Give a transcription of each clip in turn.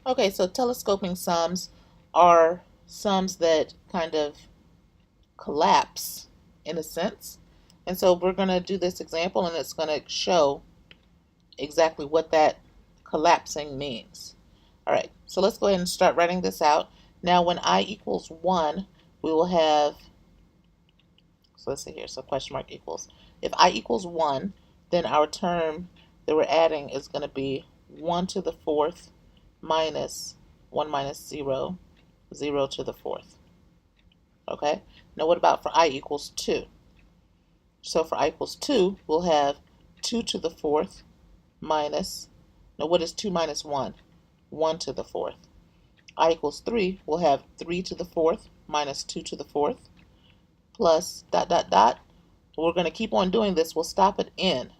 Okay, so telescoping sums are sums that kind of collapse in a sense. And so we're going to do this example and it's going to show exactly what that collapsing means. All right, so let's go ahead and start writing this out. Now when I equals 1, we will have, so let's see here, so question mark equals. If I equals 1, then our term that we're adding is going to be 1 to the fourth minus 1 minus 0, 0 to the fourth. Okay, now what about for I equals 2? So for I equals 2, we'll have 2 to the fourth minus, now what is 2 minus 1? 1 to the fourth. I equals 3, we'll have 3 to the fourth minus 2 to the fourth plus dot dot dot. We're going to keep on doing this. We'll stop at n.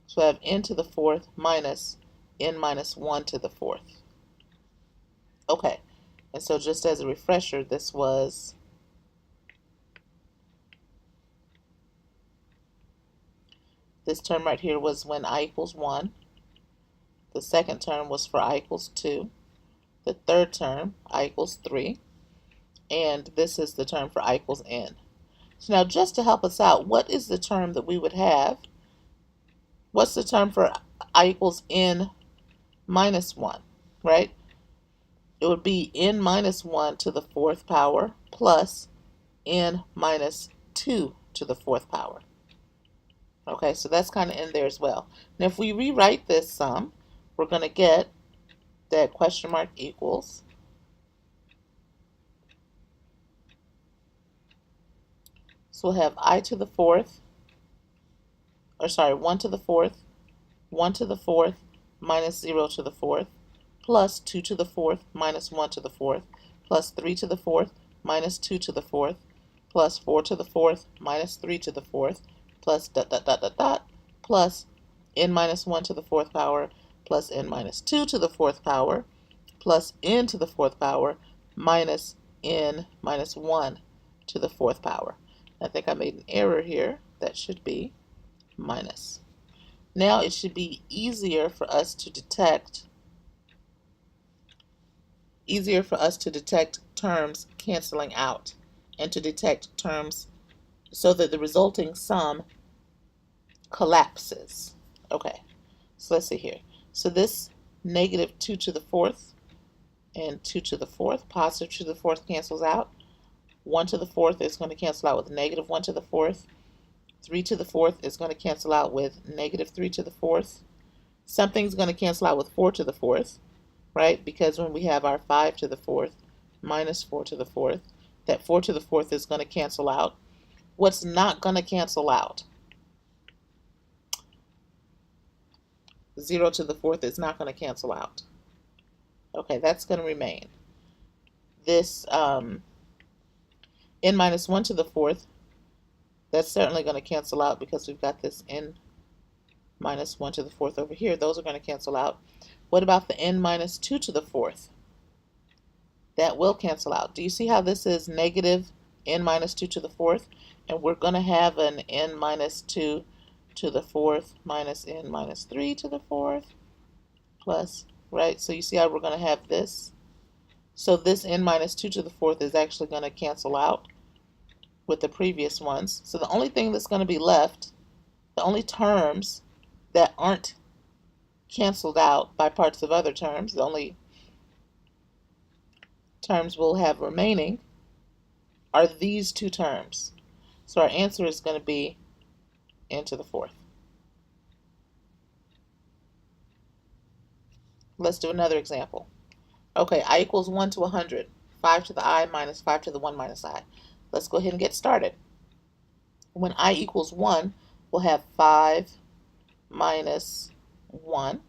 So I have n to the fourth minus n minus 1 to the fourth. Okay, and so just as a refresher, this was this term right here was when I equals 1. The second term was for I equals 2. The third term, I equals 3. And this is the term for I equals n. So now just to help us out, what is the term that we would have? What's the term for I equals n minus 1, right? It would be n minus 1 to the fourth power plus n minus 2 to the fourth power. Okay, so that's kind of in there as well. Now if we rewrite this sum, we're going to get that question mark equals, so we'll have I to the fourth, or sorry, 1 to the fourth, 1 to the fourth minus 0 to the fourth, plus 2 to the fourth minus 1 to the fourth, plus 3 to the fourth minus 2 to the fourth, plus 4 to the fourth minus 3 to the fourth, plus dot dot dot dot dot, plus n minus 1 to the fourth power, plus n minus 2 to the fourth power, plus n to the fourth power, minus n minus 1 to the fourth power. I think I made an error here. That should be minus. Now it should be easier for us to detect terms canceling out and to detect terms so that the resulting sum collapses. Okay, so let's see here. So this negative 2 to the fourth and 2 to the fourth, positive 2 to the fourth cancels out. 1 to the fourth is going to cancel out with negative 1 to the fourth. 3 to the fourth is going to cancel out with negative 3 to the fourth. Something's going to cancel out with 4 to the fourth, right? Because when we have our 5 to the fourth minus 4 to the fourth, that 4 to the fourth is going to cancel out. What's not going to cancel out? 0 to the fourth is not going to cancel out. Okay, that's going to remain. This n minus 1 to the fourth, that's certainly going to cancel out because we've got this n minus 1 to the fourth over here. Those are going to cancel out. What about the n minus 2 to the fourth? That will cancel out. Do you see how this is negative n minus 2 to the fourth? And we're going to have an n minus 2 to the fourth minus n minus 3 to the fourth plus, right? So you see how we're going to have this? So this n minus 2 to the fourth is actually going to cancel out with the previous ones. So the only thing that's going to be left, the only terms that aren't canceled out by parts of other terms, the only terms we'll have remaining are these two terms. So our answer is going to be n to the fourth. Let's do another example. Okay, I equals 1 to 100. 5 to the I minus 5 to the 1 minus I. Let's go ahead and get started. When I equals 1, we'll have 5 minus 1.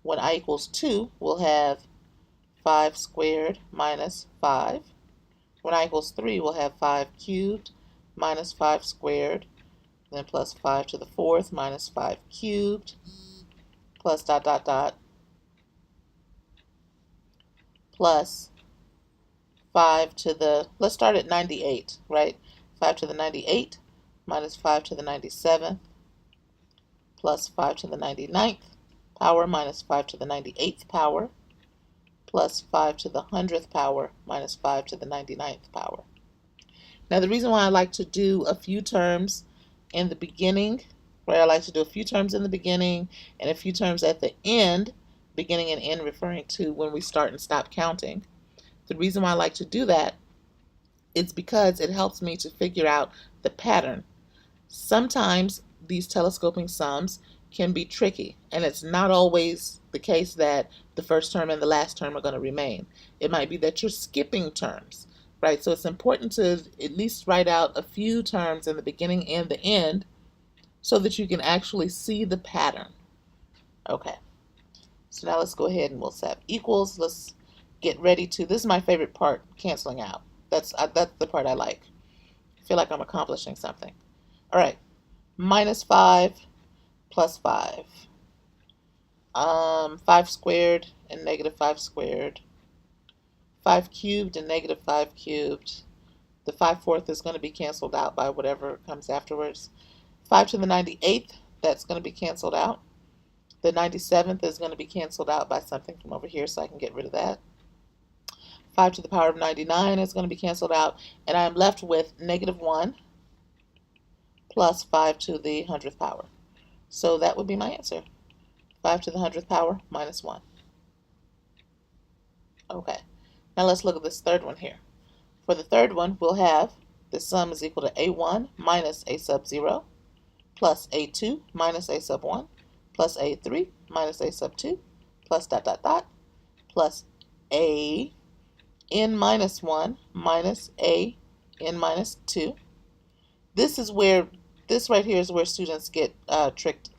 When I equals 2, we'll have 5 squared minus 5. When I equals 3, we'll have 5 cubed minus 5 squared, then plus 5 to the fourth minus 5 cubed, plus dot dot dot, plus 5 to the, let's start at 98, right? 5 to the 98 minus 5 to the 97th, plus 5 to the 99th, power minus 5 to the 98th power plus 5 to the 100th power minus 5 to the 99th power. Now the reason why I like to do a few terms in the beginning, where I like to do a few terms in the beginning and a few terms at the end, beginning and end referring to when we start and stop counting. The reason why I like to do that is because it helps me to figure out the pattern. Sometimes these telescoping sums can be tricky, and it's not always the case that the first term and the last term are going to remain. It might be that you're skipping terms, right? So it's important to at least write out a few terms in the beginning and the end so that you can actually see the pattern. Okay, so now let's go ahead and we'll set equals. Let's get ready to, this is my favorite part, canceling out. That's the part I like. I feel like I'm accomplishing something. All right, minus 5 plus 5. 5 squared and negative 5 squared. 5 cubed and negative 5 cubed. The 5/4 is going to be canceled out by whatever comes afterwards. 5 to the 98th, that's going to be canceled out. The 97th is going to be canceled out by something from over here, so I can get rid of that. 5 to the power of 99 is going to be canceled out, and I'm left with negative 1 plus 5 to the 100th power. So that would be my answer. 5 to the 100th power minus 1. Okay, now let's look at this third one here. For the third one, we'll have the sum is equal to a1 minus a sub 0 plus a2 minus a sub 1 plus a3 minus a sub 2 plus dot dot dot plus a n minus 1 minus a n minus 2. This right here is where students get tricked,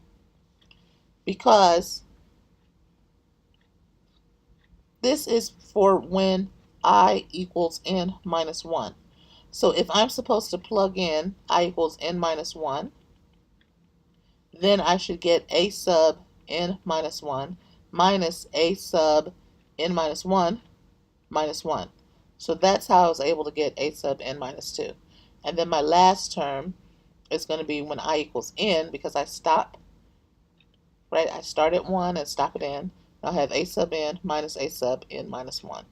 because this is for when I equals n minus 1. So if I'm supposed to plug in I equals n minus 1, then I should get a sub n minus 1 minus a sub n minus 1 minus 1. So that's how I was able to get a sub n minus 2. And then my last term is going to be when I equals n, because I stop, right? I start at 1 and stop at n. I'll have a sub n minus a sub n minus 1.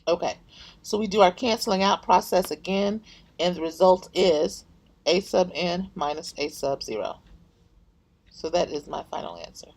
Okay, so we do our canceling out process again, and the result is a sub n minus a sub 0. So that is my final answer.